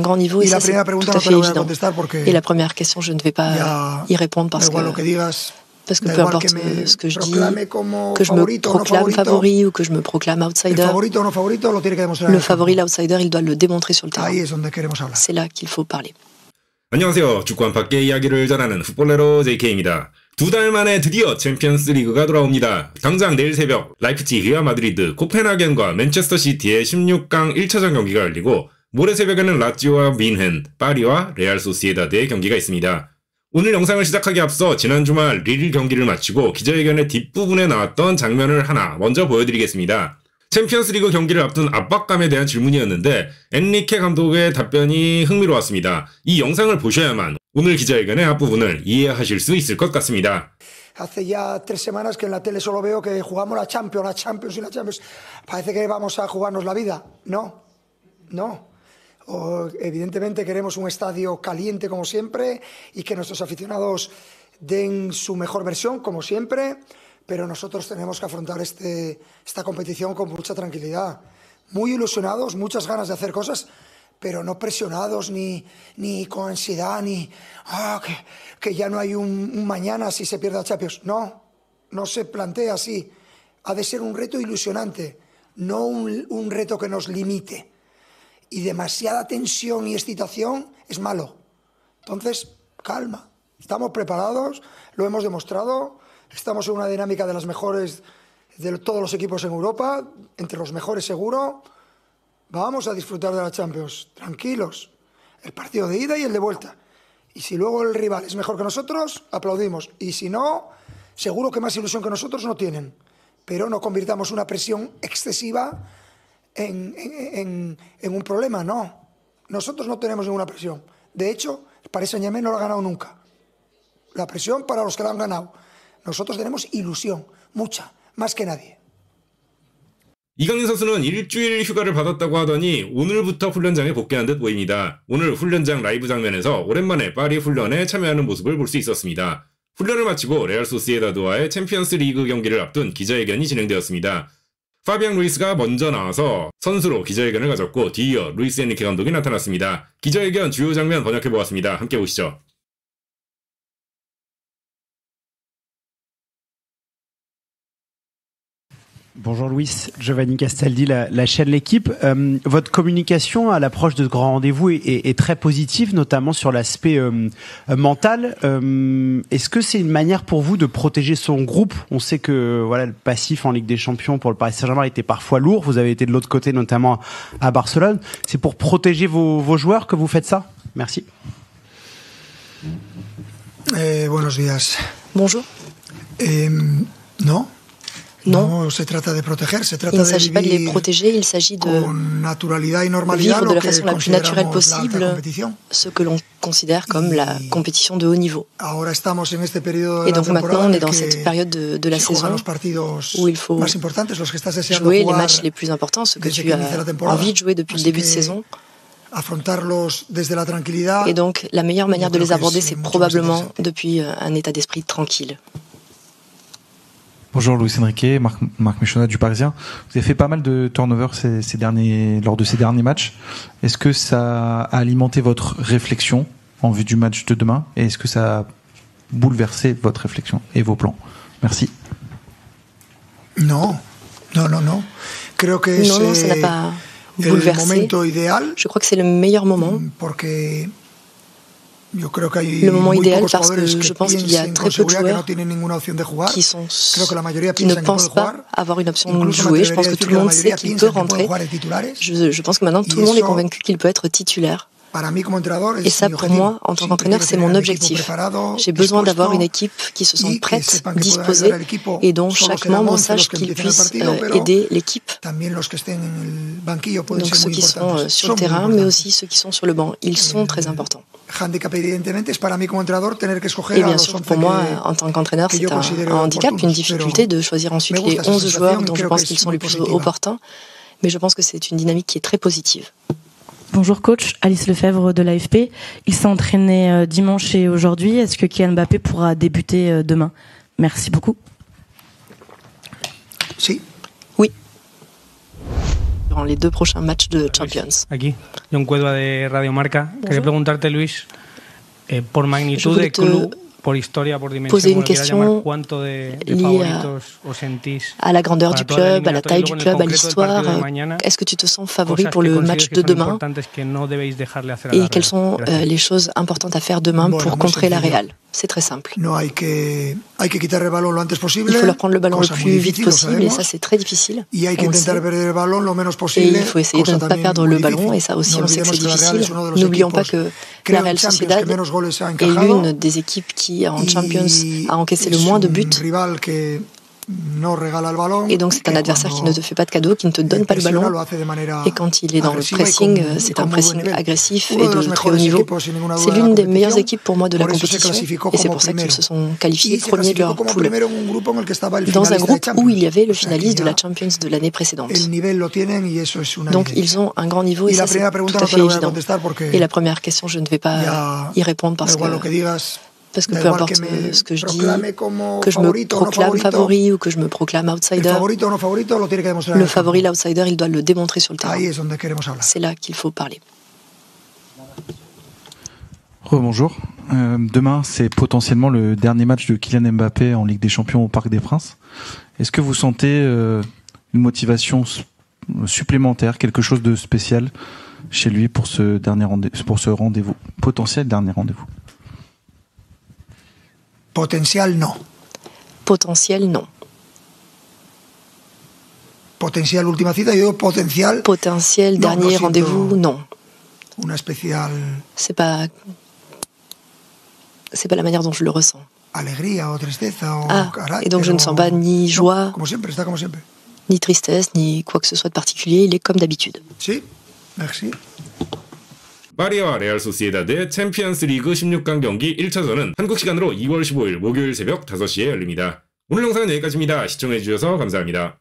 grand niveau et ça c'est tout à fait évident. Et la première question, je ne vais pas y répondre parce que peu importe ce que je dis, que je me proclame favori ou que je me proclame outsider, le favori, l'outsider, il doit le démontrer sur le terrain. C'est là qu'il faut parler. 안녕하세요. 주권 밖의 이야기를 전하는 풋볼레로 JK입니다. 2달 만에 드디어 챔피언스 리그가 돌아옵니다. 당장 내일 새벽 라이프치히, 리알 마드리드, 코펜하겐과 맨체스터 시티의 16강 1차전 경기가 열리고 모레 새벽에는 라치오와 뮌헨, 파리와 레알 소시에다드의 경기가 있습니다. 오늘 영상을 시작하기 앞서 지난 주말 릴 경기를 마치고 기자회견의 뒷부분에 나왔던 장면을 하나 먼저 보여드리겠습니다. 챔피언스리그 경기를 앞둔 압박감에 대한 질문이었는데 엔리케 감독의 답변이 흥미로웠습니다. 이 영상을 보셔야만 오늘 기자회견의 앞부분을 이해하실 수 있을 것 같습니다. Hace ya 3 semanas que en la tele solo veo que jugamos la Champions y la Champions. Parece que vamos a jugarnos la vida. No. Evidentemente queremos un estadio caliente como siempre y que nuestros aficionados den su mejor versión como siempre. Pero nosotros tenemos que afrontar esta competición con mucha tranquilidad. Muy ilusionados, muchas ganas de hacer cosas, pero no presionados ni con ansiedad, ni que ya no hay un mañana si se pierde la Champions. No se plantea así. Ha de ser un reto ilusionante, no un reto que nos limite. Y demasiada tensión y excitación es malo. Entonces, calma. Estamos preparados, lo hemos demostrado. Estamos en una dinámica de las mejores de todos los equipos en Europa, entre los mejores seguro. Vamos a disfrutar de la Champions, tranquilos. El partido de ida y el de vuelta. Y si luego el rival es mejor que nosotros, aplaudimos. Y si no, seguro que más ilusión que nosotros no tienen. Pero no convirtamos una presión excesiva en un problema, no. Nosotros no tenemos ninguna presión. De hecho, el Paris Saint-Germain no lo ha ganado nunca. La presión para los que la han ganado. Nosotros tenemos ilusión, mucha, más que nadie. 이강인 선수는 일주일 휴가를 받았다고 하더니 오늘부터 훈련장에 복귀한 듯 보입니다. 오늘 훈련장 라이브 장면에서 오랜만에 파리 훈련에 참여하는 모습을 볼 수 있었습니다. 훈련을 마치고 레알 소시에다드와의 챔피언스 리그 경기를 앞둔 기자회견이 진행되었습니다. 파비앙 루이스가 먼저 나와서 선수로 기자회견을 가졌고 뒤이어 루이스 엔리케 감독이 나타났습니다. 기자회견 주요 장면 번역해보았습니다. 함께 보시죠. Bonjour Luis, Giovanni Castaldi, la chaîne L'Équipe. Votre communication à l'approche de ce grand rendez-vous est très positive, notamment sur l'aspect mental. Est-ce que c'est une manière pour vous de protéger son groupe? On sait que le passif en Ligue des Champions pour le Paris Saint-Germain était parfois lourd. Vous avez été de l'autre côté, notamment à Barcelone. C'est pour protéger vos joueurs que vous faites ça? Merci. Buenos días. Bonjour. Non. Non, il ne s'agit pas de les protéger, il s'agit de vivre de la façon la plus naturelle possible ce que l'on considère comme la compétition de haut niveau. Et donc maintenant, on est dans cette période de la saison où il faut jouer les matchs les plus importants, ce que tu as envie de jouer depuis le début de saison. Et donc, la meilleure manière de les aborder, c'est probablement depuis un état d'esprit tranquille. Bonjour Luis Enrique, Marc Michonat du Parisien. Vous avez fait pas mal de turnover lors de ces derniers matchs. Est-ce que ça a alimenté votre réflexion en vue du match de demain? Et est-ce que ça a bouleversé votre réflexion et vos plans? Merci. Non. Creo que non, ça n'a pas bouleversé. Je crois que c'est le meilleur moment. Le moment idéal parce que je pense qu'il y a très peu de joueurs qui ne pensent pas avoir une option de jouer. Je pense que tout le monde sait qu'il peut rentrer. Je pense que maintenant tout le monde est convaincu qu'il peut être titulaire. Et ça, pour moi, en tant qu'entraîneur, c'est mon objectif. J'ai besoin d'avoir une équipe qui se sente prête, disposée, et dont chaque membre sache qu'il puisse aider l'équipe. Donc ceux qui sont sur le terrain, mais aussi ceux qui sont sur le banc. Ils sont très importants. Et bien sûr, pour moi, en tant qu'entraîneur, c'est un handicap, une difficulté de choisir ensuite les 11 joueurs dont je pense qu'ils sont les plus opportuns. Mais je pense que c'est une dynamique qui est très positive. Bonjour coach, Alice Lefebvre de l'AFP. Il s'est entraîné dimanche et aujourd'hui. Est-ce que Kylian Mbappé pourra débuter demain? Merci beaucoup. Si. Oui. durant les 2 prochains matchs de Champions. Aquí, John Cuedva de Radio Marca. Quería preguntarte, Luis, por magnitud de club, por historia, por dimensión, une question liée à la grandeur du club, à la taille du club, à l'histoire. Est-ce que tu te sens favori pour le match de demain? Et quelles sont les choses importantes à faire demain pour contrer la Real? C'est très simple. Il faut leur prendre le ballon le plus vite possible et ça c'est très difficile. Et il faut essayer de ne pas perdre le ballon et ça aussi on sait que c'est difficile. N'oublions pas que la Real Sociedad est l'une des équipes qui en Champions a encaissé le moins de buts. Et donc c'est un adversaire qui ne te fait pas de cadeau, qui ne te donne pas le ballon. Et quand il est dans le pressing, c'est un pressing agressif et de très haut niveau. C'est l'une des meilleures équipes pour moi de la compétition. Et c'est pour ça qu'ils se sont qualifiés premiers de leur poule. Dans un groupe où il y avait le finaliste de la Champions de l'année précédente. Donc ils ont un grand niveau et ça c'est tout à fait évident. Et la première question, je ne vais pas y répondre parce que peu importe ce que je dis, que je me proclame favori ou que je me proclame outsider, le favori, l'outsider, il doit le démontrer sur le terrain. C'est là qu'il faut parler. Bonjour. Demain, c'est potentiellement le dernier match de Kylian Mbappé en Ligue des Champions au Parc des Princes. Est-ce que vous sentez une motivation supplémentaire, quelque chose de spécial chez lui pour ce rendez-vous, potentiel dernier rendez-vous? Potentiel, non. Potentiel, non. Potentiel ultima cita, yo potentiel. Potentiel dernier rendez-vous, non. Una especial. C'est pas la manière dont je le ressens. Alegría o tristeza o et donc je ne sens pas ni joie, como siempre, está como siempre. Ni tristesse, ni quoi que ce soit de particulier. Il est comme d'habitude. Si, merci. 파리와 레알 소시에다드의 챔피언스 리그 16강 경기 1차전은 한국 시간으로 2월 15일 목요일 새벽 5시에 열립니다. 오늘 영상은 여기까지입니다. 시청해주셔서 감사합니다.